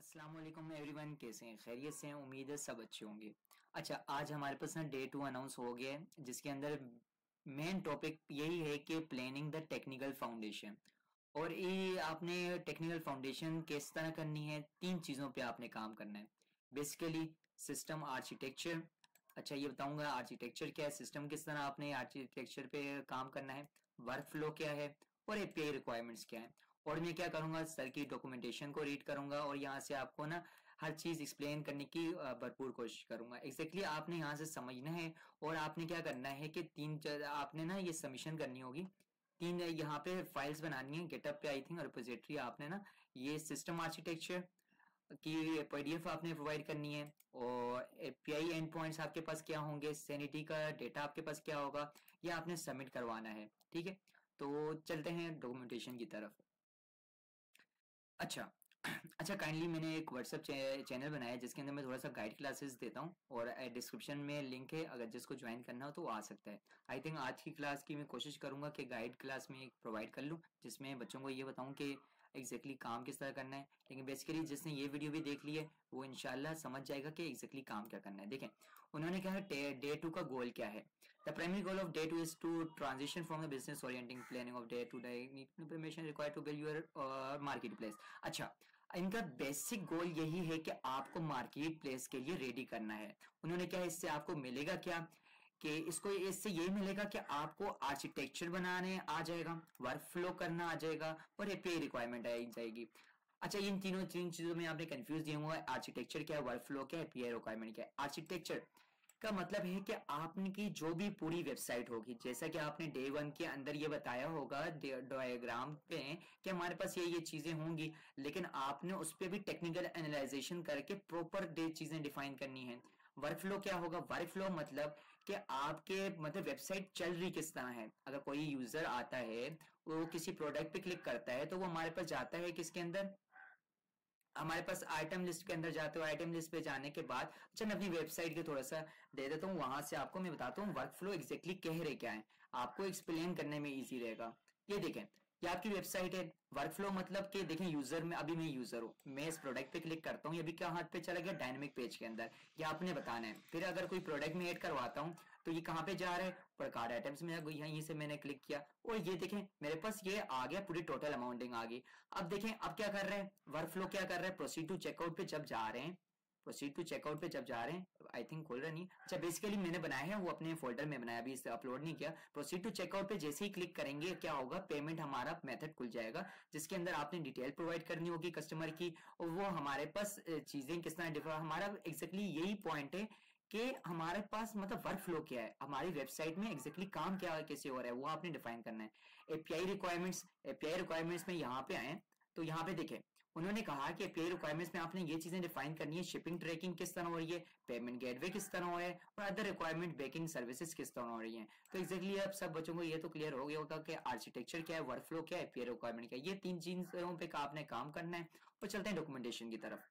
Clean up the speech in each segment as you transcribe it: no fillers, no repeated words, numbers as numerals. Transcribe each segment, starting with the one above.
अस्सलाम वालेकुम एवरीवन, कैसे हैं? खैरियत से हैं? उम्मीद है सब अच्छे होंगे। अच्छा, आज हमारे पास ना डे 2 अनाउंस हो गया है, जिसके अंदर मेन टॉपिक यही है कि प्लानिंग द टेक्निकल फाउंडेशन। और ये आपने टेक्निकल फाउंडेशन किस तरह करनी है, तीन चीज़ों पे आपने काम करना है। Basically system architecture. अच्छा, ये बताऊंगा आर्किटेक्चर क्या है, सिस्टम किस तरह आपने आर्किटेक्चर पे काम करना है, वर्क फ्लो क्या है, और एपीआई रिक्वायरमेंट्स क्या है। और मैं क्या करूंगा, सर की डॉक्यूमेंटेशन को रीड करूंगा और यहाँ से आपको ना हर चीज एक्सप्लेन करने की भरपूर कोशिश करूंगा। एग्जैक्टली आपने यहाँ से समझना है। और आपने क्या करना है कि आपने ना ये सबमिशन करनी होगी। तीन यहाँ पे फाइल्स बनानी है गेटअप पे, आई थिंक रिपोजिटरी आपने ना ये सिस्टम आर्किटेक्चर की पीडीएफ आपने प्रोवाइड करनी है। और एपीआई एंड पॉइंट्स आपके पास क्या होंगे, सैनिटी का डेटा आपके पास क्या होगा, ये आपने सबमिट करवाना है। ठीक है, तो चलते हैं डॉक्यूमेंटेशन की तरफ। अच्छा अच्छा, काइंडली मैंने एक व्हाट्सएप चैनल बनाया है जिसके अंदर मैं थोड़ा सा गाइड क्लासेस देता हूँ, और डिस्क्रिप्शन में लिंक है, अगर जिसको ज्वाइन करना हो तो वो आ सकता है। आई थिंक आज की क्लास की मैं कोशिश करूंगा कि गाइड क्लास में प्रोवाइड कर लूँ, जिसमें बच्चों को ये बताऊं कि एग्जैक्टली काम किस तरह करना है। लेकिन बेसिकली जिसने ये वीडियो भी देख ली है वो इंशाल्लाह समझ जाएगा कि एग्जैक्टली काम क्या करना है। देखें, उन्होंने कहा डे 2 का गोल क्या है। The primary goal of day 2 is to transition from the business orienting planning of day to day information required to build your marketplace। अच्छा, इनका बेसिक गोल यही है कि आपको मार्केट प्लेस के लिए रेडी करना है। उन्होंने क्या, इससे आपको मिलेगा क्या, कि इसको इससे ये मिलेगा कि आपको आर्किटेक्चर बनाने आ जाएगा, वर्क फ्लो करना आ जाएगा, और एपीआई रिक्वायरमेंट आ जाएगी। अच्छा, इन तीन चीजों में आपने कंफ्यूज नहीं हुआ, आर्किटेक्चर क्या है, वर्क फ्लो क्या है, एपीआई रिक्वायरमेंट क्या है। आर्किटेक्चर का मतलब है कि आपकी जो भी पूरी वेबसाइट होगी, जैसा कि आपने डे 1 के अंदर ये बताया होगा डायग्राम पे कि हमारे पास ये चीजें होंगी, लेकिन आपने उस पर भी टेक्निकल एनालाइजेशन करके प्रॉपर डे चीजें डिफाइन करनी है। वर्क फ्लो क्या होगा, वर्क फ्लो मतलब कि आपके मतलब वेबसाइट चल रही किस तरह है। अगर कोई यूजर आता है, वो किसी प्रोडक्ट पे क्लिक करता है, तो वो हमारे पास जाता है किसके अंदर, हमारे पास आइटम लिस्ट के अंदर जाते हो। आइटम लिस्ट पे जाने के बाद अच्छा, मैं अपनी वेबसाइट के थोड़ा सा दे देता हूँ, वहां से आपको मैं बताता हूँ वर्क फ्लो एग्जैक्टली कह रहे क्या है, आपको एक्सप्लेन करने में इजी रहेगा। ये देखें, ये आपकी वेबसाइट है। वर्क फ्लो मतलब कि देखें, यूजर में अभी मैं यूजर हूँ, मैं इस प्रोडक्ट पे क्लिक करता हूँ, ये अभी क्या हाथ पे चला गया, डायनेमिक पेज के अंदर। ये आपने बताना है। फिर अगर कोई प्रोडक्ट में ऐड करवाता हूँ तो ये कहाँ पे जा रहा है, पर कार्ड आइटम्स में यहीं से मैंने क्लिक किया, और ये देखें मेरे पास ये आ गया, पूरी टोटल अमाउंटिंग आ गई। अब देखें, अब क्या कर रहे हैं, वर्क फ्लो क्या कर रहे हैं, प्रोसीड टू चेकआउट पे जब जा रहे हैं, प्रोसीड टू चेकआउट पे जब जा रहे हैं, आई थिंक खोल रहा नहीं। अच्छा, बेसिकली मैंने बनाया है, वो अपने फोल्डर में बनाया, अभी इसे अपलोड नहीं किया। प्रोसीड टू चेकआउट पे जैसे ही क्लिक करेंगे क्या होगा, पेमेंट हमारा मेथड खुल जाएगा, जिसके अंदर आपने डिटेल प्रोवाइड करनी होगी कस्टमर की, और वो हमारे पास चीजें किस तरह डिफर, हमारा एग्जैक्टली यही पॉइंट है कि हमारे पास मतलब वर्क फ्लो क्या है, हमारी वेबसाइट में एग्जैक्टली काम क्या कैसे हो रहा है, वो आपने डिफाइन करना है। एपीआई रिक्वायरमेंट्स में यहाँ पे आए तो यहाँ पे देखें, उन्होंने कहा कि एपीआई रिक्वायरमेंट्स में आपने ये चीजें डिफाइन करनी है, शिपिंग ट्रैकिंग किस तरह हो रही है, पेमेंट गेटवे किस तरह हो रहा है, और अदर रिक्वायरमेंट बैकएंड सर्विसेज किस तरह हो रही है। तो एग्जैक्टली अब सब बच्चों को ये तो क्लियर हो गया होगा कि आर्किटेक्चर क्या है, वर्क फ्लो क्या है, एपीआई रिक्वायरमेंट क्या है। ये तीन चीजों पे आपने काम करना है। और चलते हैं डॉक्यूमेंटेशन की तरफ।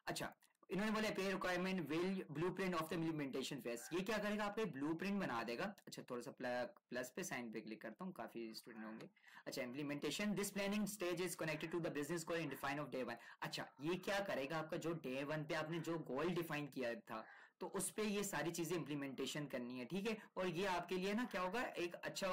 अच्छा, इन्होंने बोला पे requirement will blueprint of the implementation phase, ये क्या करेगा, आप ब्लूप्रिंट बना देगा। अच्छा, थोड़ा सा प्लस पे साइन पे क्लिक करता हूँ, काफी स्टूडेंट होंगे। अच्छा, implementation this planning stage is connected to the business goal in define of day 1। अच्छा, ये क्या करेगा, आपका जो डे 1 पे आपने जो गोल डिफाइन किया था, तो उस पे ये सारी चीजें इंप्लीमेंटेशन करनी है। ठीक है, और ये आपके लिए ना क्या होगा, एक अच्छा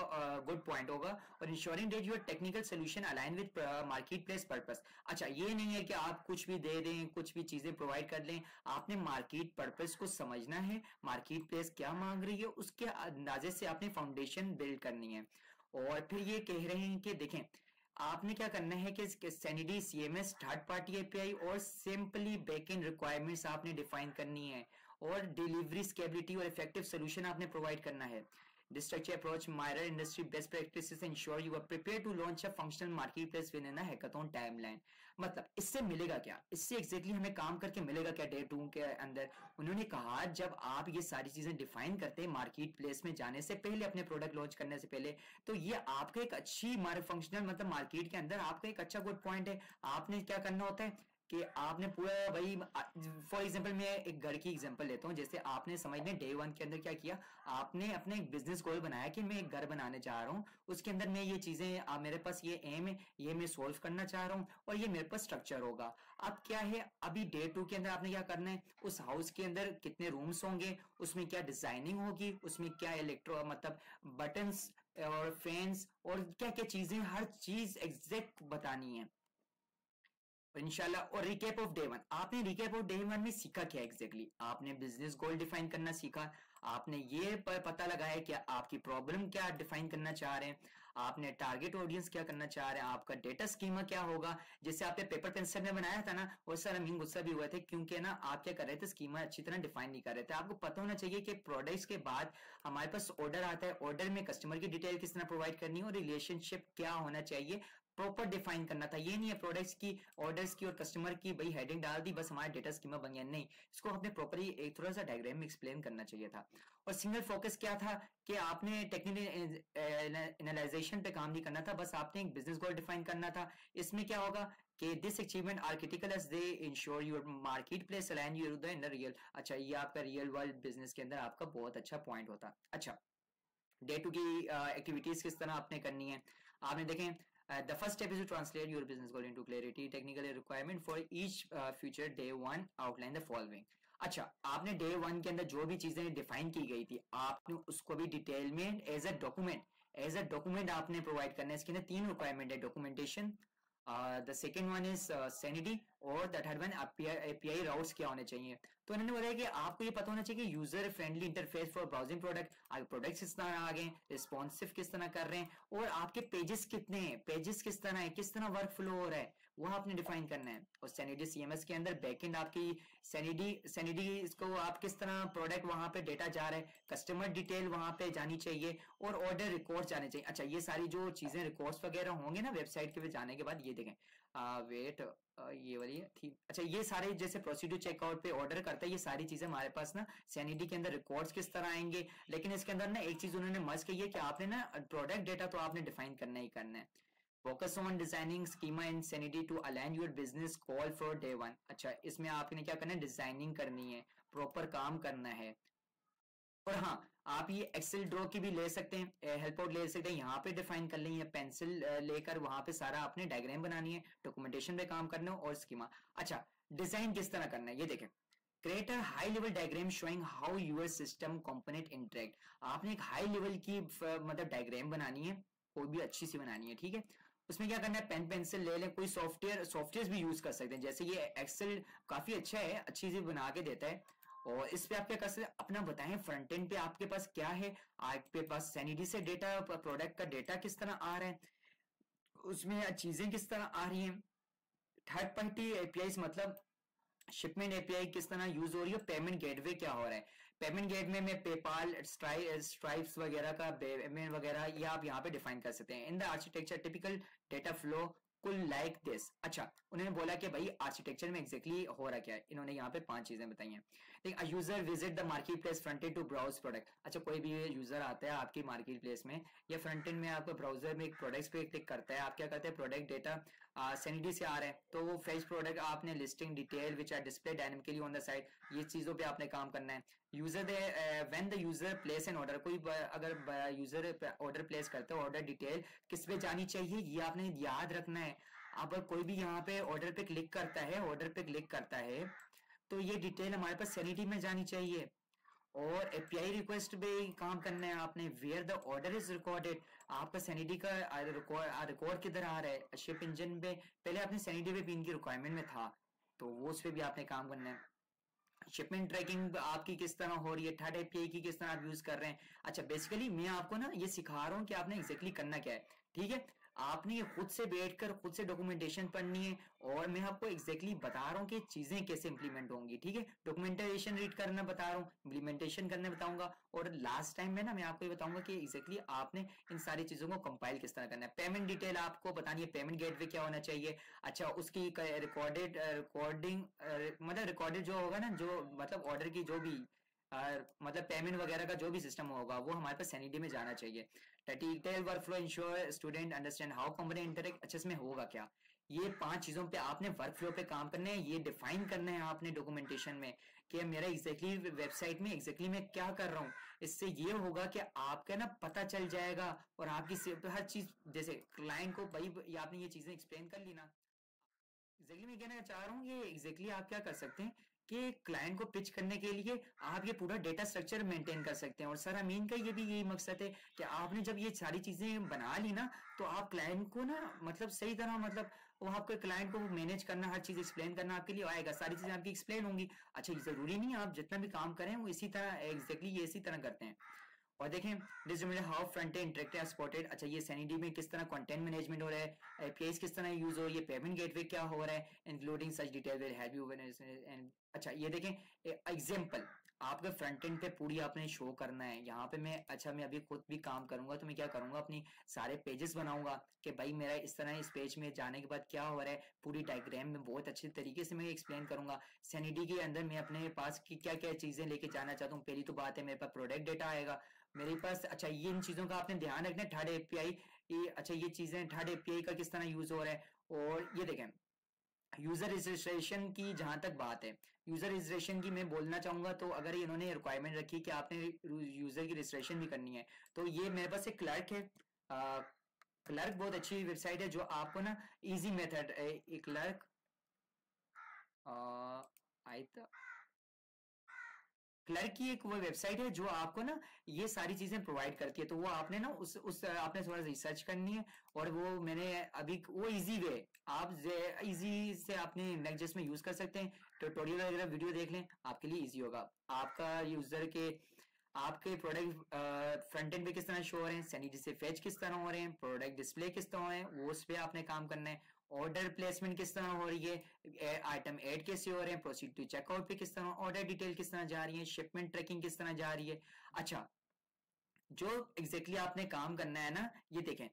गुड पॉइंट होगा। और ensuring that your technical solution align with market place purpose. अच्छा, ये नहीं है कि आप कुछ भी दे दें, कुछ भी चीजें प्रोवाइड कर लें, आपने मार्केट पर्पस को समझना है, मार्केट प्लेस क्या मांग रही है, उसके अंदाजे से आपने फाउंडेशन बिल्ड करनी है। और फिर ये कह रहे हैं कि देखें, आपने क्या करना है कि सैनिडी सीएमएस थर्ड पार्टी एपीआई और सिंपली बैकएंड रिक्वायरमेंट्स आपने डिफाइन करनी है, और डिलीवरी स्केबिलिटी और इफेक्टिव सोल्यूशन आपने प्रोवाइड करना है। This structure approach mirror industry best practices and ensure you are prepared to launch a functional marketplace within a hackathon timeline। मतलब इससे मिलेगा क्या, इससे एग्जैक्टली हमें काम करके मिलेगा क्या डे 2 के अंदर। उन्होंने कहा जब आप ये सारी चीजें डिफाइन करते हैं मार्केट प्लेस में जाने से पहले, अपने प्रोडक्ट लॉन्च करने से पहले, तो ये आपका एक अच्छी फंक्शनल मतलब मार्केट के अंदर आपका एक अच्छा गुड पॉइंट है। आपने क्या करना होता है, कि आपने पूरा भाई, फॉर एग्जांपल मैं एक घर की एग्जांपल लेता हूँ। जैसे आपने समझ में डे वन के अंदर क्या किया, आपने अपने एक बिजनेस गोल बनाया कि मैं एक घर बनाने जा रहा हूँ, उसके अंदर मैं ये चीजें, मेरे पास ये एम है, ये मैं सोल्व करना चाह रहा हूँ और ये मेरे पास स्ट्रक्चर होगा। अब क्या है, अभी डे टू के अंदर आपने क्या करना है, उस हाउस के अंदर कितने रूम्स होंगे, उसमें क्या डिजाइनिंग होगी, उसमें क्या इलेक्ट्रो मतलब बटन्स और फैंस और क्या क्या चीजें, हर चीज एग्जैक्ट बतानी है इंशाल्लाह। और रिकैप ऑफ डे वन, आपने रिकैप ऑफ डे वन में सीखा क्या एग्जैक्टली आपने बिजनेस गोल डिफाइन करना सीखा, आपने ये पता लगाया कि आपकी प्रॉब्लम क्या डिफाइन करना चाह रहे हैं, आपने टारगेट ऑडियंस क्या करना चाह रहे हैं, आपका डेटा स्कीमा क्या होगा। जैसे आपने पेपर पेंसिल में बनाया था ना, वो सर हम गुस्सा भी हुए थे क्योंकि ना आप क्या कर रहे थे, स्कीमा अच्छी तरह डिफाइन नहीं कर रहे थे। आपको पता होना चाहिए कि प्रोडक्ट्स के बाद हमारे पास ऑर्डर आता है, ऑर्डर में कस्टमर की डिटेल किस तरह प्रोवाइड करनी है और रिलेशनशिप क्या होना चाहिए, प्रॉपर डिफाइन करना था। ये नहीं है प्रोडक्ट्स की, ऑर्डर्स की और कस्टमर की भाई हेडिंग डाल दी बस हमारा डेटा स्कीमा बन गया, नहीं, इसको आपने प्रॉपरली एक थोड़ा सा डायग्राम में एक्सप्लेन करना चाहिए था। और सिंगल फोकस क्या था कि आपने टेक्निकल एनालाइजेशन पे काम नहीं करना था, बस आपने एक बिजनेस गोल डिफाइन करना था। इसमें क्या होगा कि this achievement are critical as they ensure your market place align your the in the real. अच्छा, ये आपका रियल वर्ल्ड बिजनेस के अंदर आपका बहुत अच्छा पॉइंट होता। अच्छा, डे टू की एक्टिविटीज किस तरह आपने करनी है, आपने देखें the first step is to translate your business goal into clarity, technical requirement for each future day one, outline the following। अच्छा, आपने डे वन के अंदर जो भी चीजें डिफाइन की गई थी आपने उसको भी डिटेल में एज अ डॉक्यूमेंट आपने प्रोवाइड करना है। इसके अंदर तीन रिक्वायरमेंट है, documentation, the second one is sanity और the third one API routes क्या होने चाहिए। तो उन्होंने बताया कि आपको ये पता होना चाहिए कि user friendly interface for browsing product, आगे प्रोडक्ट्स किस तरह आ गए, रिस्पॉन्सिव किस तरह कर रहे हैं और आपके पेजेस कितने हैं, पेजेस किस तरह है, किस तरह वर्क फ्लो हो रहा है, वो आपने डिफाइन करना है। और सैनिटी सीएमएस के अंदर बैकएंड आपकी सैनिटी इसको आप किस तरह प्रोडक्ट वहां पे डेटा जा रहा है, कस्टमर डिटेल वहां पे जानी चाहिए और ऑर्डर रिकॉर्ड जाने चाहिए। अच्छा, ये सारी जो चीजें रिकॉर्ड्स वगैरह होंगे ना वेबसाइट के पे जाने के बाद, ये देखें वेट ये वाली थी। अच्छा, ये सारे जैसे प्रोसीड्यूर चेकआउट पे ऑर्डर करता है, ये सारी चीजें हमारे पास ना सैनिटी के अंदर रिकॉर्ड्स किस तरह आएंगे। लेकिन इसके अंदर ना एक चीज उन्होंने मस्ट कही है कि आपने ना प्रोडक्ट डेटा तो आपने डिफाइन करना ही करना है। Focus on designing schema and Sanity to align your business call for day one. अच्छा, इसमें आपने क्या करना है, डिजाइनिंग करनी है, प्रॉपर काम करना है। और हाँ, आप ये एक्सेल ड्रॉ की भी ले सकते हैं, हेल्प आउट ले सकते हैं, यहाँ पे डिफाइन कर लेंगे, पेंसिल लेकर वहां पे सारा आपने डायग्राम बनानी है, डॉक्यूमेंटेशन पे काम करना है और स्कीमा। अच्छा, डिजाइन किस तरह करना है, ये देखें, create a high level diagram showing how your system component interact. आपने एक हाई लेवल की मतलब डायग्राम बनानी है, कोई भी अच्छी सी बनानी है, ठीक है। उसमें क्या करना है, पेन पेंसिल ले लें, कोई सॉफ्टवेयर भी यूज कर सकते हैं, जैसे ये एक्सेल काफी अच्छा है, अच्छी सी बना के देता है। और इस पे आप क्या कर सकते हैं, अपना बताएं फ्रंट एंड पे आपके पास क्या है, आपके पास सैनिटी से डेटा, प्रोडक्ट का डेटा किस तरह आ रहा है, उसमें चीजें किस तरह आ रही हैं, थर्ड पार्टी एपीआई मतलब शिपमेंट एपीआई किस तरह यूज हो रही है, पेमेंट गेटवे क्या हो रहा है, पेमेंट गेटवे में पेपाल, स्ट्राइप्स वगैरह का पेमेंट वगैरह ये आप यहाँ पे डिफाइन कर सकते हैं। In the architecture typical data flow कुल लाइक दिस। अच्छा, उन्होंने बोला कि भाई आर्किटेक्चर में एग्जैक्टली हो रहा क्या है, इन्होंने यहाँ पे 5 चीजें बताई हैं। देखिए, a user visit the market place front end to browse product. अच्छा, कोई भी यूजर आता है आपकी मार्केट प्लेस में या फ्रंट एंड में, आपको ब्राउजर में एक प्रोडक्ट्स पे क्लिक करता है, आप क्या करते हैं, प्रोडक्ट डेटा सैनिटी से आ रहा है तो वो फेच प्रोडक्ट आपने listing detail which are display dynamically on the site, ये चीजों पे आपने काम करना है। User they when the user place an order, कोई अगर यूजर ऑर्डर प्लेस करता है, ऑर्डर डिटेल किस पे जानी चाहिए ये आपने याद रखना है। अब कोई भी यहाँ पे ऑर्डर पे क्लिक करता है तो ये डिटेल हमारे पास सैनिटी में जानी चाहिए। और एपीआई रिक्वेस्ट पे काम करना है आपने, where the order is recorded, आपका सैनिटी का रिकॉर्ड किधर आ रहा है, शिप इंजन पे पहले आपने सैनिटी पे भी इनकी रिक्वायरमेंट में था तो वो उस पे भी आपने काम करना है। शिपमेंट ट्रैकिंग आपकी किस तरह हो रही है, थर्ड एपीआई की किस तरह आप यूज कर रहे हैं। अच्छा, बेसिकली मैं आपको ना ये सिखा रहा हूँ कि आपने एग्जैक्टली करना क्या है, ठीक है। आपने ये खुद से बैठकर खुद से डॉक्यूमेंटेशन पढ़नी है और मैं आपको एग्जैक्टली बता रहा हूँ कि चीजें कैसे इंप्लीमेंट होंगी, ठीक है। डॉक्यूमेंटेशन रीड करना बता रहा हूँ, इंप्लीमेंटेशन करने बताऊंगा और लास्ट टाइम में ना मैं आपको ये बताऊंगा कि एग्जैक्टली आपने इन सारी चीजों को कंपाइल किस तरह करना है। पेमेंट डिटेल आपको बतानी है, पेमेंट गेटवे क्या होना चाहिए। अच्छा, उसकी रिकॉर्डिंग मतलब रिकॉर्डेड जो होगा ना, जो मतलब ऑर्डर की जो भी मतलब पेमेंट वगैरह का जो भी सिस्टम होगा वो हमारे पास सैनिटी में जाना चाहिए। Detail work flow ensure student understand how company interact. अच्छा, इसमें होगा क्या, ये 5 चीजों पे आपने वर्क फ्लो पे काम करना है, ये डिफाइन करना है आपने डॉक्यूमेंटेशन में कि मेरा एग्जैक्टली वेबसाइट में एग्जैक्टली मैं क्या कर रहा हूँ। इससे ये होगा कि आपका ना पता चल जाएगा और आपकी हर चीज, जैसे क्लाइंट को भाई ये आपने ये चीजें एक्सप्लेन कर ली ना, एग्जैक्टली मैं कहना चाह रहा हूँ ये एग्जैक्टली आप क्या कर सकते हैं कि क्लाइंट को पिच करने के लिए आप ये पूरा डेटा स्ट्रक्चर मेंटेन कर सकते हैं। और सर अमीन का ये भी यही मकसद है कि आपने जब ये सारी चीजें बना ली ना तो आप क्लाइंट को ना मतलब सही तरह मतलब वो आपके क्लाइंट को मैनेज करना, हर चीज एक्सप्लेन करना आपके लिए आएगा, सारी चीजें आपकी एक्सप्लेन होंगी। अच्छा ये जरूरी नहीं है आप जितना भी काम करें वो इसी तरह एग्जैक्टली ये इसी तरह करते हैं। और देखें this how front end interactive supported. अच्छा ये सैनिडी में किस तरह कंटेंट मैनेजमेंट हो रहा है, एपीआईज किस तरह यूज हो रही है, पेमेंट गेटवे क्या हो रहा है, including such detail will help you and. अच्छा ये देखें एग्जांपल आपके फ्रंट एंड पे पूरी आपने शो करना है यहाँ पे। मैं अच्छा मैं अभी खुद भी काम करूंगा तो मैं क्या करूंगा अपनी सारे पेजेस बनाऊंगा कि भाई मेरा इस तरह इस पेज में जाने के बाद क्या हो रहा है, पूरी डायग्राम में बहुत अच्छे तरीके से मैं एक्सप्लेन करूंगा। सैनिडी के अंदर मैं अपने पास की क्या क्या चीजें लेके जाना चाहता हूँ। पहली तो बात है मेरे पास प्रोडक्ट डेटा आएगा मेरे पास। अच्छा ये इन चीजों का आपने ध्यान रखना है, थर्ड एपीआई ये। अच्छा ये चीजें थर्ड एपीआई का किस तरह यूज हो रहा है। और ये देखें यूजर रजिस्ट्रेशन की जहां तक बात है, यूजर रजिस्ट्रेशन की मैं बोलना चाहूंगा तो अगर इन्होंने रिक्वायरमेंट रखी कि आपने यूजर की रजिस्ट्रेशन भी करनी है तो ये मेरे पास एक क्लर्क है। क्लर्क बहुत अच्छी वेबसाइट है जो आपको ना easy method, clerk I clerk की एक वो वेबसाइट है जो आपको ना ये सारी चीजें प्रोवाइड करती है। तो वो आपने ना उस आपने थोड़ा रिसर्च करनी है और वो मैंने अभी वो इजी वे आप इजी से आपने नेक्स्ट में यूज कर सकते हैं। ट्यूटोरियल वगैरह वीडियो देख लें आपके लिए इजी होगा। आपका यूजर के आपके प्रोडक्ट फ्रंट एंड पे किस तरह शो हो रहे हैं, सैनिटी से फेच किस तरह हो रहे हैं, प्रोडक्ट डिस्प्ले किस तरह हो रहे हैं, वो उस पर आपने काम करना है। ऑर्डर प्लेसमेंट किस तरह हो रही है, आइटम ऐड कैसे हो रहे हैं, प्रोसीड टू चेकआउट पे किस तरह, ऑर्डर डिटेल किस तरह जा रही है, शिपमेंट ट्रैकिंग किस तरह जा रही है। अच्छा जो एग्जैक्टली आपने काम करना है ना ये देखें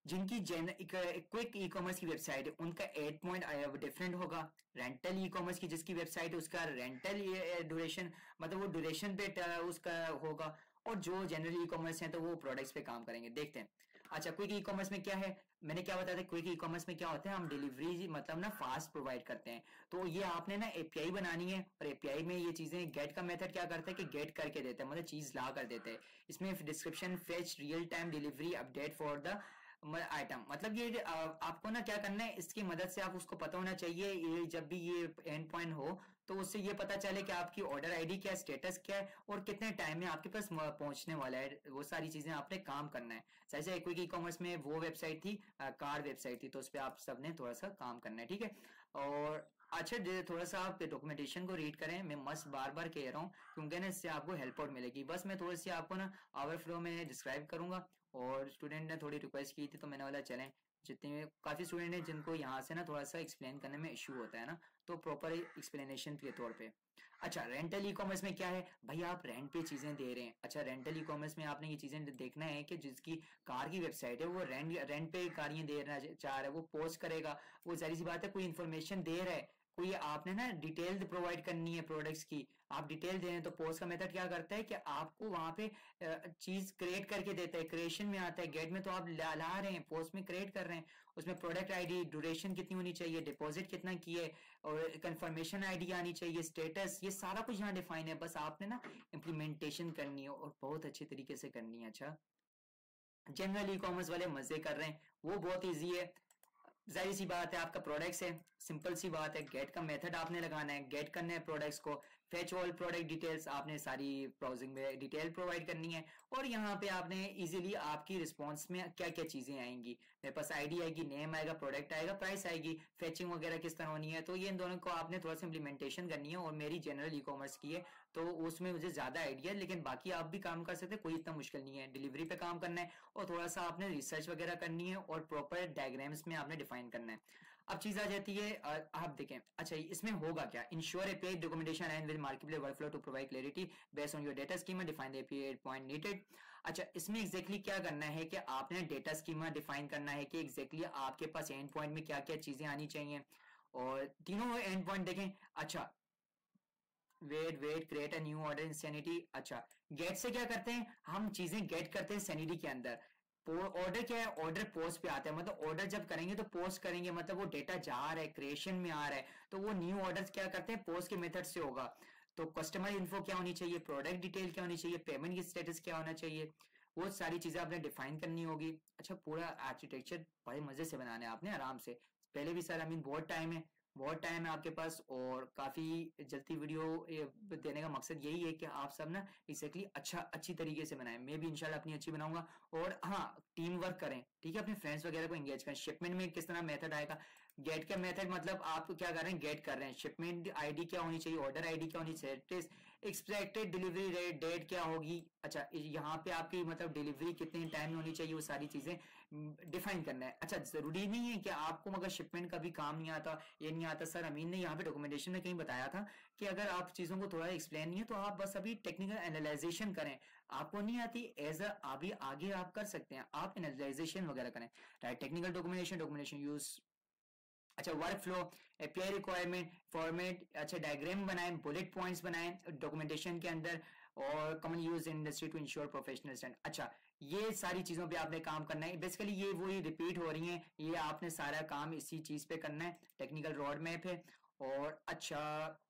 जिनकी क्विक ई कॉमर्स की वेबसाइट है उनका 8 पॉइंट डिफरेंट होगा। रेंटल ई कॉमर्स की जिसकी वेबसाइट है उसका रेंटल ड्यूरेशन मतलब वो ड्यूरेशन पे उसका होगा। और जो जनरल ई कॉमर्स है तो वो प्रोडक्ट्स पे काम करेंगे। देखते हैं अच्छा क्विक ई कॉमर्स में क्या है, मैंने क्या बताया था क्विक ई कॉमर्स में क्या होता है, हम डिलीवरी मतलब ना फास्ट प्रोवाइड करते हैं। तो ये आपने ना एपीआई बनानी है और एपीआई में ये चीजें गेट का मेथड क्या करता है कि गेट करके देता है मतलब चीज ला कर देते हैं। इसमें description fetch real time delivery update for the item मतलब ये आपको ना क्या करना है इसकी मदद से आप उसको पता होना चाहिए ये जब भी ये एंड पॉइंट हो तो उससे ये पता चले कि आपकी ऑर्डर आईडी क्या है, स्टेटस क्या है और कितने टाइम में आपके पास पहुंचने वाला है। वो सारी चीजें आपने काम करना है। जैसे क्विक ई कॉमर्स में वो वेबसाइट थी कार वेबसाइट थी तो उस पर आप सबने थोड़ा सा काम करना है, ठीक है। और अच्छा थोड़ा सा आप डॉक्यूमेंटेशन को रीड करें, मैं मस्त बार बार कह रहा हूँ क्योंकि ना इससे आपको हेल्प आउट मिलेगी। बस मैं थोड़ी सी आपको ना आवर फ्लो में डिस्क्राइब करूंगा और स्टूडेंट ने थोड़ी रिक्वेस्ट की थी तो मैंने बोला चलें जितने काफी स्टूडेंट हैं जिनको यहाँ से ना थोड़ा सा एक्सप्लेन करने में इश्यू होता है ना तो प्रॉपर एक्सप्लेनेशन के तौर पे। अच्छा रेंटल ई कॉमर्स में क्या है भाई आप रेंट पे चीजें दे रहे हैं। अच्छा रेंटल ई कॉमर्स में आपने ये चीजें देखना है कि जिसकी कार की वेबसाइट है वो रेंट पे कारें देना चाह रहा है वो पोस्ट करेगा, वो सारी सी बात है कोई इन्फॉर्मेशन दे रहा है कोई आपने ना डिटेल प्रोवाइड करनी है प्रोडक्ट्स की, आप डिटेल दे रहे हैं तो पोस्ट का मेथड क्या करता है कि आपको वहां पे चीज क्रिएट करके देता है, क्रिएशन में आता है। गेट में तो आप ला रहे हैं, पोस्ट में क्रिएट कर रहे हैं। उसमें प्रोडक्ट आईडी, ड्यूरेशन कितनी होनी चाहिए, डिपॉजिट कितना किए और कंफर्मेशन आईडी आनी चाहिए, स्टेटस, ये सारा कुछ यहाँ डिफाइन है। बस आपने ना इम्प्लीमेंटेशन करनी है और बहुत अच्छे तरीके से करनी है। अच्छा जनरल ई कॉमर्स वाले मजे कर रहे हैं वो बहुत ईजी है, जाहिर सी बात है आपका प्रोडक्ट्स है, सिंपल सी बात है गेट का मेथड आपने लगाना है, गेट करने हैं प्रोडक्ट्स को, फेच ऑल प्रोडक्ट डिटेल्स आपने सारी ब्राउजिंग में डिटेल प्रोवाइड करनी है। और यहाँ पे आपने इजीली आपकी रिस्पॉन्स में क्या क्या चीजें आएंगी, मेरे पास आईडी आएगी, नेम आएगा, प्रोडक्ट आएगा, प्राइस आएगी, फेचिंग वगैरह किस तरह होनी है। तो ये इन दोनों को आपने थोड़ा सा इम्प्लीमेंटेशन करनी है और मेरी जनरल ई कॉमर्स की है तो उसमें मुझे ज्यादा आइडिया है, लेकिन बाकी आप भी काम कर सकते हैं, कोई इतना मुश्किल नहीं है। डिलीवरी पे काम करना है और थोड़ा सा आपने रिसर्च वगैरह करनी है और प्रॉपर डायग्राम्स में आपने डिफाइन करना है। अब चीज आ जाती है आप देखें अच्छा इसमें होगा क्या, ensure API documentation and with marketplace workflow to provide clarity based on your data schema define the API point needed. अच्छा इसमें एग्जैक्टली क्या करना है कि आपने डेटा स्कीमा डिफाइन करना है कि एग्जैक्टली आपके पास एंड पॉइंट में क्या क्या चीजें आनी चाहिए और तीनों एंड पॉइंट देखें। अच्छा wait create a new order in Sanity. अच्छा गेट से क्या करते हैं हम चीजें गेट करते हैं सैनिटी के अंदर, ऑर्डर क्या है, ऑर्डर पोस्ट पे आता है, मतलब ऑर्डर जब करेंगे तो पोस्ट करेंगे, मतलब वो डेटा जा रहा है, क्रिएशन में आ रहा है, तो वो न्यू ऑर्डर क्या करते हैं, पोस्ट के मेथड से होगा। तो कस्टमर इन्फो क्या होनी चाहिए, प्रोडक्ट डिटेल क्या होनी चाहिए, पेमेंट की स्टेटस क्या होना चाहिए, वो सारी चीजें आपने डिफाइन करनी होगी। अच्छा, पूरा आर्किटेक्चर बड़े मजे से बनाना है आपने, आराम से। पहले भी सर, बहुत टाइम है, बहुत टाइम है आपके पास, और काफी जल्दी वीडियो देने का मकसद यही है कि आप सब ना एक्जैक्टली अच्छी तरीके से बनाएं। मैं भी इंशाल्लाह अपनी अच्छी बनाऊंगा। और हाँ, टीम वर्क करें, ठीक है, अपने फ्रेंड्स वगैरह को एंगेज करें। शिपमेंट में किस तरह मेथड आएगा, गेट का मेथड, मतलब आप क्या कर रहे हैं, गेट कर रहे हैं। शिपमेंट आईडी क्या होनी चाहिए, ऑर्डर आईडी क्या होनी चाहिए, एक्सपेक्टेड डिलीवरी रेट, डेट क्या होगी। अच्छा, यहाँ पे आपकी मतलब डिलीवरी कितने टाइम में होनी चाहिए, वो सारी चीजें डिफाइन करना है। अच्छा, जरूरी नहीं है कि आपको मगर शिपमेंट का भी काम नहीं आता, ये नहीं आता। सर अमीन ने यहाँ पे डॉक्यूमेंटेशन में कहीं बताया था कि अगर आप चीजों को थोड़ा एक्सप्लेन नहीं है तो आप बस अभी टेक्निकल एनालाइजेशन करें। आपको नहीं आती एज अभी आगे आप कर सकते हैं, आप एनालाइजेशन वगैरह करें। Right, technical documentation use. अच्छा, work flow, API requirement, format, अच्छा डायग्राम बनाएं, बुलेट पॉइंट्स बनाएं डॉक्यूमेंटेशन के अंदर, और common use in industry to ensure professional stand. अच्छा, ये सारी चीजों पे आपने काम करना है। बेसिकली ये वही रिपीट हो रही हैं, ये आपने सारा काम इसी चीज पे करना है। टेक्निकल रोड मैप है। और अच्छा,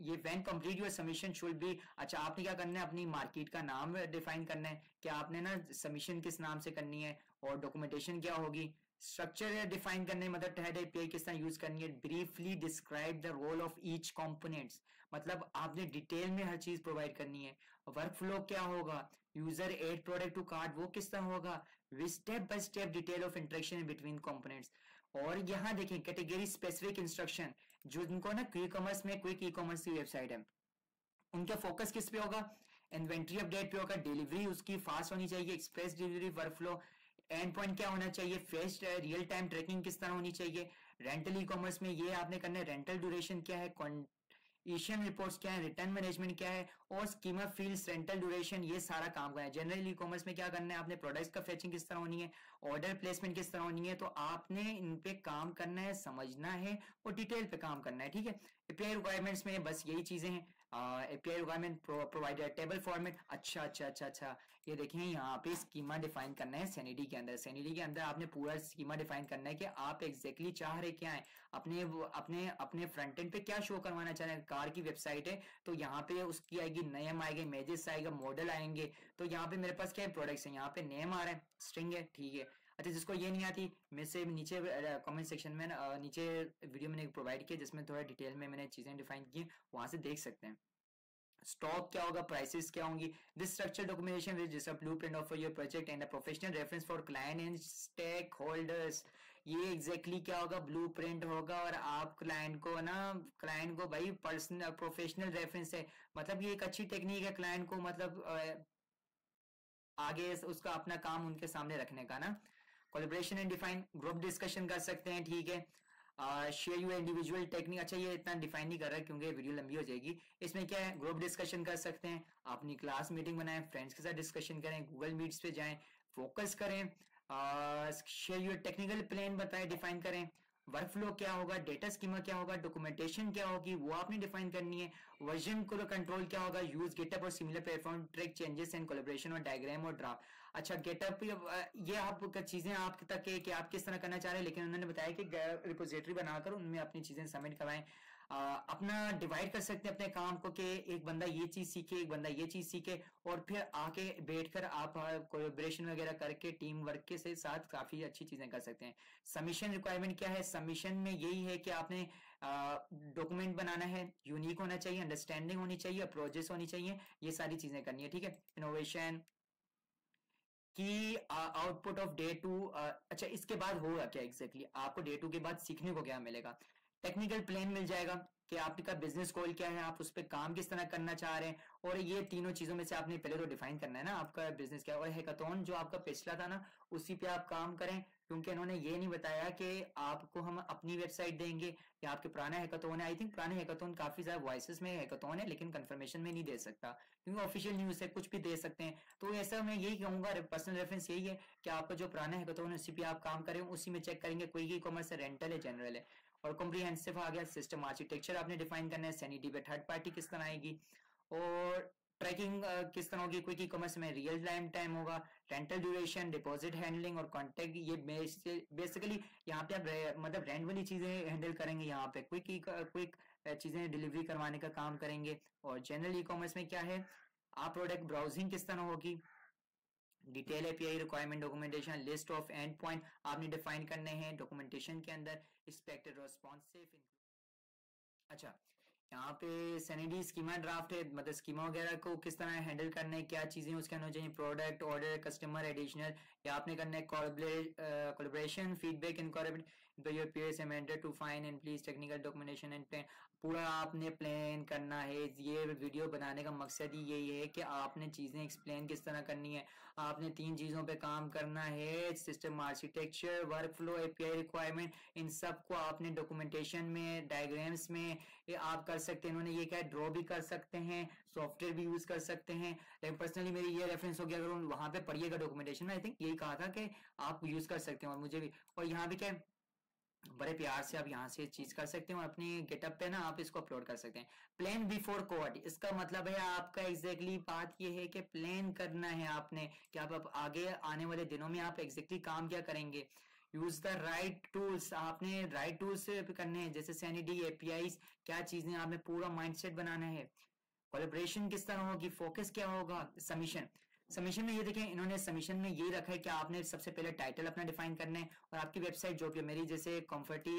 ये when complete your submission should be, अच्छा आपने क्या करना है, अपनी मार्केट का नाम डिफाइन करना है कि आपने ना सबमिशन किस नाम से करनी है, और डॉक्यूमेंटेशन क्या होगी। स्ट्रक्चर डिफाइन करने, मतलब टैग एपीआई किस तरह यूज करनी है। Briefly describe the role of each components, मतलब आपने डिटेल में हर चीज प्रोवाइड करनी है। वर्क फ्लो क्या होगा, user add product to cart, वो किस तरह होगा, step by step detail of interaction between components. और यहाँ देखें कैटेगरी स्पेसिफिक इंस्ट्रक्शन, जो इनको ना क्विक कॉमर्स में, क्विक ई कॉमर्स की वेबसाइट है, उनका फोकस किस पे होगा, इन्वेंट्री अपडेट पे होगा, डिलीवरी उसकी फास्ट होनी चाहिए, express delivery workflow, and point क्या होना चाहिए, फेस्ट रियल टाइम ट्रैकिंग किस तरह होनी चाहिए। रेंटल ई कॉमर्स में ये आपने करना है, रेंटल ड्यूरेशन क्या है, एशियन रिपोर्ट्स क्या है, रिटर्न मैनेजमेंट क्या है, और स्कीमा फील्ड्स, रेंटल ड्यूरेशन, ये सारा काम का है। जनरल ई कॉमर्स में क्या करना है, आपने प्रोडक्ट्स का फेचिंग किस तरह होनी है, ऑर्डर प्लेसमेंट किस तरह होनी है। तो आपने इन पे काम करना है, समझना है, और डिटेल पे काम करना है, ठीक है। एपीआई रिक्वायरमेंट्स में बस यही चीजें हैं। API requirement provider table format, अच्छा, ये देखें यहाँ पे स्कीमा डिफाइन करना है सैनिटी के अंदर। सैनिटी के अंदर आपने पूरा स्कीमा डिफाइन करना है कि आप एग्जैक्टली चाह रहे क्या है, अपने अपने फ्रंट एंड पे क्या शो करवाना चाह रहे हैं। कार की वेबसाइट है तो यहाँ पे उसकी आएगी, नेम आएगा, इमेजेस आएगा, मॉडल आएंगे। तो यहाँ पे मेरे पास क्या है, प्रोडक्ट्स है, यहाँ पे नेम आ रहा है, स्ट्रिंग है, ठीक है। अच्छा, जिसको ये नहीं आती, मैं से नीचे कमेंट सेक्शन में नीचे वीडियो मैंने प्रोवाइड किया जिसमें थोड़ा डिटेल में मैंने चीजें डिफाइन की, वहां से देख सकते हैं। स्टॉक क्या होगा, प्राइसेस क्या होंगी। This structure documentation will just a blueprint of your project and a professional reference for client and stakeholders. ये एग्जैक्टली क्या होगा, ब्लूप्रिंट होगा, और आप क्लाइंट को ना, क्लाइंट को भाई पर्सनल प्रोफेशनल रेफरेंस है, मतलब ये एक अच्छी टेक्निक है क्लाइंट को, मतलब आगे उसका अपना काम उनके सामने रखने का ना। Collaboration and define, group discussion कर सकते हैं, ठीक है। शेयर यू इंडिविजुअल टेक्निक, अच्छा ये इतना डिफाइन नहीं कर रहा है क्योंकि वीडियो लंबी हो जाएगी। इसमें क्या है, ग्रुप डिस्कशन कर सकते हैं, अपनी क्लास मीटिंग बनाएं, फ्रेंड्स के साथ डिस्कशन करें, गूगल मीट्स पे जाएं, फोकस करें। शेयर योर टेक्निकल प्लान बताएं, डिफाइन करें। वर्क फ्लो क्या होगा, डेटा स्कीमा क्या होगा, डॉक्यूमेंटेशन क्या होगी, वो आपने डिफाइन करनी है। वर्जन को कंट्रोल क्या होगा, यूज गेटअप और similar platform, track changes and collaboration, और डायग्राम और ड्राफ्ट। अच्छा, गेटअप ये आप चीजें आप तक है कि आप किस तरह करना चाह रहे हैं, लेकिन उन्होंने बताया कि रिपोजिटरी बनाकर उनमें अपनी चीजें सबमिट करवाएं। अपना डिवाइड कर सकते हैं अपने काम को कि एक बंदा ये चीज सीखे, एक बंदा ये चीज सीखे, और फिर आके बैठकर आप कोलैबोरेशन वगैरह करके टीम वर्क के साथ काफी अच्छी चीजें कर सकते हैं। सबमिशन रिक्वायरमेंट क्या है, सबमिशन में यही है कि आपने डॉक्यूमेंट बनाना है, यूनिक होना चाहिए, अंडरस्टैंडिंग होनी चाहिए, प्रोजेस होनी चाहिए, ये सारी चीजें करनी है, ठीक है। इनोवेशन की आउटपुट ऑफ डे टू। अच्छा, इसके बाद होगा क्या एग्जैक्टली, आपको डे टू के बाद सीखने को क्या मिलेगा। टेक्निकल प्लान मिल जाएगा कि आपका बिजनेस गोल क्या है, आप उस पर काम किस तरह करना चाह रहे हैं, और ये तीनों चीजों में से आपने पहले तो डिफाइन करना है ना आपका बिजनेस क्या है। और हैकाथॉन जो आपका पिछला था ना, उसी पे आप काम करें, क्योंकि इन्होंने ये नहीं बताया कि आपको हम अपनी वेबसाइट देंगे या आपके पुराना हैकाथॉन है। आई थिंक पुराने हैकाथॉन काफी ज्यादा वॉइसेस में हैकाथॉन है, लेकिन कंफर्मेशन में नहीं दे सकता क्योंकि ऑफिशियल न्यूज है, कुछ भी दे सकते हैं। तो ऐसा मैं यही कहूंगा, पर्सनल रेफरेंस यही है कि आपका जो पुराना हैकाथॉन है उसी पे आप काम करें, उसी में चेक करेंगे कोई ई कॉमर्स है, रेंटल है, जनरल है। और कॉम्प्रिहेंसिव आ गया, सिस्टम आर्किटेक्चर आपने डिफाइन करना है, सैनिटी पे थर्ड पार्टी किस तरह आएगी, और ट्रैकिंग किस तरह होगी, क्विक ई कॉमर्स में रियल टाइम होगा, रेंटल ड्यूरेशन, डिपॉजिट हैंडलिंग और कॉन्टेक्ट, ये बेसिकली यहाँ पे आप मतलब रेंट वाली चीजें हैंडल करेंगे, यहाँ पे क्विक चीजें डिलीवरी करवाने का काम करेंगे। और जनरल ई कॉमर्स में क्या है, आप प्रोडक्ट ब्राउजिंग किस तरह होगी, detail API requirement documentation, list of and point आपने डिफाइन करने हैं डॉक्यूमेंटेशन के अंदर, एक्सपेक्टेड रेस्पॉन्सिव। अच्छा, यहाँ पे सैनिडी स्कीमा ड्राफ्ट है, मतलब स्कीमा वगैरह को किस तरह हैंडल करना है, क्या चीजें उसके अंदर चाहिए, प्रोडक्ट ऑर्डर कस्टमर एडिशनल, या आपने करना है collaboration feedback incorporate your peers amended to fine and please technical documentation and plan. पूरा आपने प्लान करना है। ये वीडियो बनाने का मकसद ही यही है कि आपने चीजें एक्सप्लेन किस तरह करनी है। आपने 3 चीजों पे काम करना है, system architecture, work flow, API requirement, इन सब को आपने डॉक्यूमेंटेशन में, डायग्राम्स में ये आप कर सकते हैं। इन्होंने ये क्या ड्रॉ भी कर सकते हैं, सॉफ्टवेयर भी यूज कर सकते हैं, लेकिन पर्सनली मेरी ये रेफरेंस हो गया, अगर वहां पे पढ़िएगा डॉक्यूमेंटेशन में, आई थिंक यही कहा था कि आप यूज कर सकते हैं। और मुझे भी, और यहाँ पे क्या बड़े प्यार से आप यहाँ से चीज कर सकते हैं और अपनी गेटअप पे ना आप इसको अपलोड कर सकते हैं। प्लान बिफोर कोड, इसका मतलब है आपका एग्जैक्टली बात ये है कि प्लान करना है आपने कि आप आगे आने वाले दिनों में आप एग्जैक्टली काम क्या करेंगे। यूज द राइट टूल्स, आपने राइट टूल्स करने हैं, जैसे सैनिडी एपीआई, क्या चीजें आपने पूरा माइंडसेट बनाना है। कोलैबोरेशन किस तरह होगी, फोकस क्या होगा, सबमिशन। सबमिशन में ये देखें, इन्होंने सबमिशन में ये रखा है कि आपने सबसे पहले टाइटल अपना डिफाइन करना है, और आपकी वेबसाइट जो भी मेरी जैसे कंफर्टी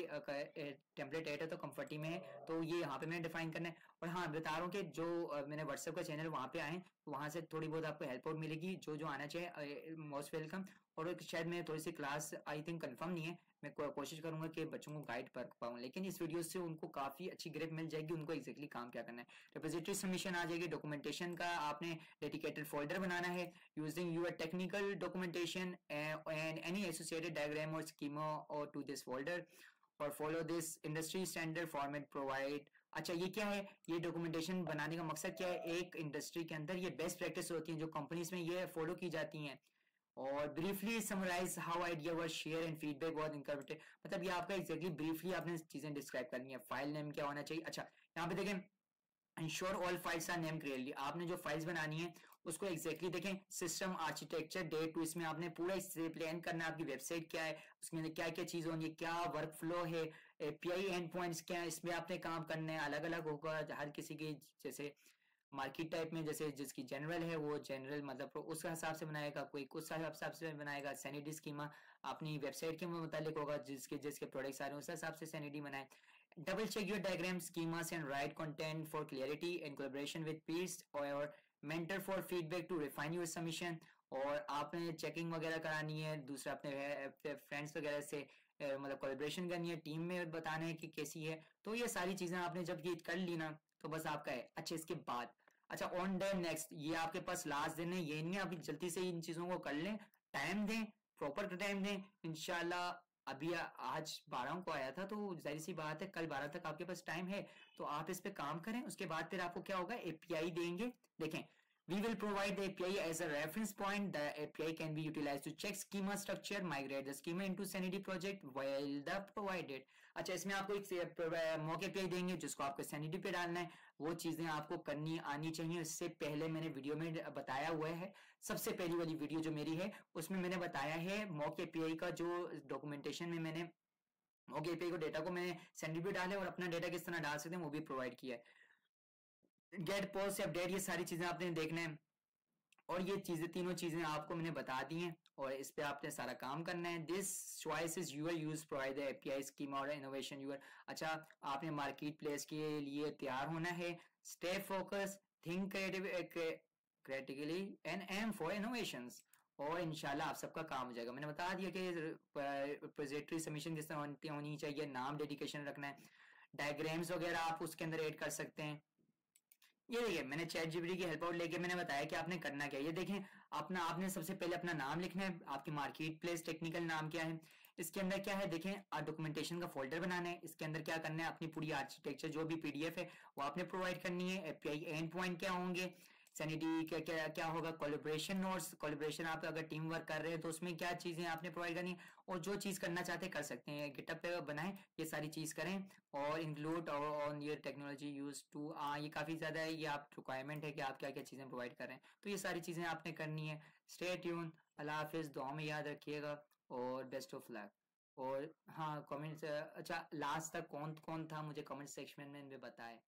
टेम्पलेट एड है तो कंफर्टी में है, तो ये यहाँ पे मैंने डिफाइन करना है। और हाँ, बता रहा हूँ कि जो मैंने व्हाट्सएप का चैनल वहाँ पे आए, वहां से थोड़ी बहुत आपको हेल्प आउट मिलेगी, जो जो आना चाहिए मोस्ट वेलकम। और शायद मैं थोड़ी सी क्लास आई थिंक कंफर्म नहीं है, मैं कोशिश करूंगा कि बच्चों को गाइड कर पाऊँ, लेकिन इस वीडियो से उनको काफी अच्छी ग्रिप मिल जाएगी, उनको एक्जेक्टली काम क्या करना है। रिपोजिटरी सबमिशन आ जाएगी, डॉक्यूमेंटेशन का आपने डेडिकेटेड फोल्डर बनाना है, using your technical documentation and any associated diagram और स्कीमा और टू दिस फोल्डर, और follow this industry standard format provide. अच्छा, ये क्या है, ये डॉक्यूमेंटेशन बनाने का मकसद क्या है, एक इंडस्ट्री के अंदर ये बेस्ट प्रैक्टिस होती है जो कंपनीज में ये फॉलो की जाती हैं। और briefly summarise how idea was share and feedback was incorporated, मतलब ये आपका एग्जैक्टली ब्रीफली आपने चीजें डिस्क्राइब करनी है। फाइल नेम क्या होना चाहिए। अच्छा, यहाँ पे देखें, ensure all files are name clearly, आपने जो फाइल्स बनानी है उसको एग्जैक्टली देखें, सिस्टम आर्किटेक्चर डेट टू, इसमें आपने पूरा इससे प्लान करना है, आपकी वेबसाइट क्या है, उसके अंदर क्या क्या चीज होंगी, क्या वर्क फ्लो है, एपीआई एंड पॉइंट्स क्या है, इसमें आपने काम करना है। अलग अलग होगा हर किसी की, जैसे मार्केट टाइप में जैसे जिसकी जनरल है वो जनरल मतलब उस हिसाब से बनाएगा, कोई कुछ हिसाब से बनाएगा। सैनिडी स्कीमा अपनी वेबसाइट के मुतालिक होगा, जिसके जिसके प्रोडक्ट्स आ रहे हैं उस हिसाब से सैनिडी बनाए। Double check your diagram schemas and write content for clarity and collaboration with peers और mentor for feedback to refine your submission. और आपने चेकिंग वगैरह करानी है, दूसरा अपने फ्रेंड्स वगैरह से मतलब कोलैबोरेशन करनी है, टीम में बताना है कि कैसी है। तो ये सारी चीजें आपने जब ये कर ली ना, तो बस आपका है। अच्छा, इसके बाद अच्छा, ऑन द नेक्स्ट, ये आपके पास लास्ट दिन है, ये नहीं आप जल्दी से इन चीजों को कर लें, टाइम दें, प्रॉपर टाइम दें। इंशाल्लाह अभी आज 12 को आया था, तो जाहिर सी बात है कल 12 तक आपके पास टाइम है, तो आप इस पे काम करें। उसके बाद फिर आपको क्या होगा, एपीआई देंगे। देखें, we will provide the API as a reference point. The API can be utilized to check schema structure, migrate the schema into Sanity project while the provided. अच्छा, इसमें आपको एक मॉक API देंगे जिसको आपको Sanity पे डालना है, वो चीजें आपको करनी आनी चाहिए। इससे पहले मैंने वीडियो में बताया हुआ है, सबसे पहली वाली वीडियो जो मेरी है उसमें मैंने बताया है मॉक API का, जो डॉक्यूमेंटेशन में मैंने मॉक API को डेटा को मैंने Sanity पे डाले और अपना डेटा किस तरह डाल सकते हैं वो भी प्रोवाइड किया है। गेट पोस्ट अपडेट, ये सारी चीजें आपने देखना है, और ये चीजें तीनों चीजें आपको मैंने बता दी हैं, और इस पे आपने सारा काम करना है। This choice is your use provide API schema और इनोवेशन यूर। अच्छा, आपने मार्केट प्लेस के लिए तैयार होना है, stay focus, think critically and aim for innovations, और इंशाल्लाह आप सबका काम हो जाएगा। मैंने बता दिया कि रिपोजिटरी सबमिशन किस तरह होनी चाहिए, नाम डेडिकेशन रखना है, डायग्राम्स वगैरह आप उसके अंदर ऐड कर सकते हैं। ये देखिए, मैंने चैट जीपीटी की हेल्प आउट लेके मैंने बताया कि आपने करना क्या है। ये देखें, अपना आपने सबसे पहले अपना नाम लिखना है, आपकी मार्केट प्लेस टेक्निकल नाम क्या है, इसके अंदर क्या है देखें, डॉक्यूमेंटेशन का फोल्डर बनाना है, इसके अंदर क्या करना है, अपनी पूरी आर्किटेक्चर जो भी पीडीएफ है वो आपने प्रोवाइड करनी है, एपीआई एंड पॉइंट क्या होंगे, सैनिटी क्या क्या क्या होगा, कोलिब्रेशन नोट्स, कोलिब्रेशन आप अगर टीम वर्क कर रहे हैं तो उसमें क्या चीजें आपने प्रोवाइड करनी है, और जो चीज करना चाहते हैं कर सकते हैं, गिटअप पे बनाएं, ये सारी चीज करें। और इंक्लूड ऑन ये टेक्नोलॉजी यूज टू, ये काफी ज्यादा है, ये आप रिक्वायरमेंट है कि आप क्या क्या चीजें प्रोवाइड कर रहे हैं, तो ये सारी चीजें आपने करनी है। स्टे ट्यून, अल्लाह हाफिज, दुआ में याद रखिएगा और बेस्ट ऑफ लक। और हाँ कमेंट्स, अच्छा लास्ट तक कौन कौन था मुझे कमेंट सेक्शन में बताए।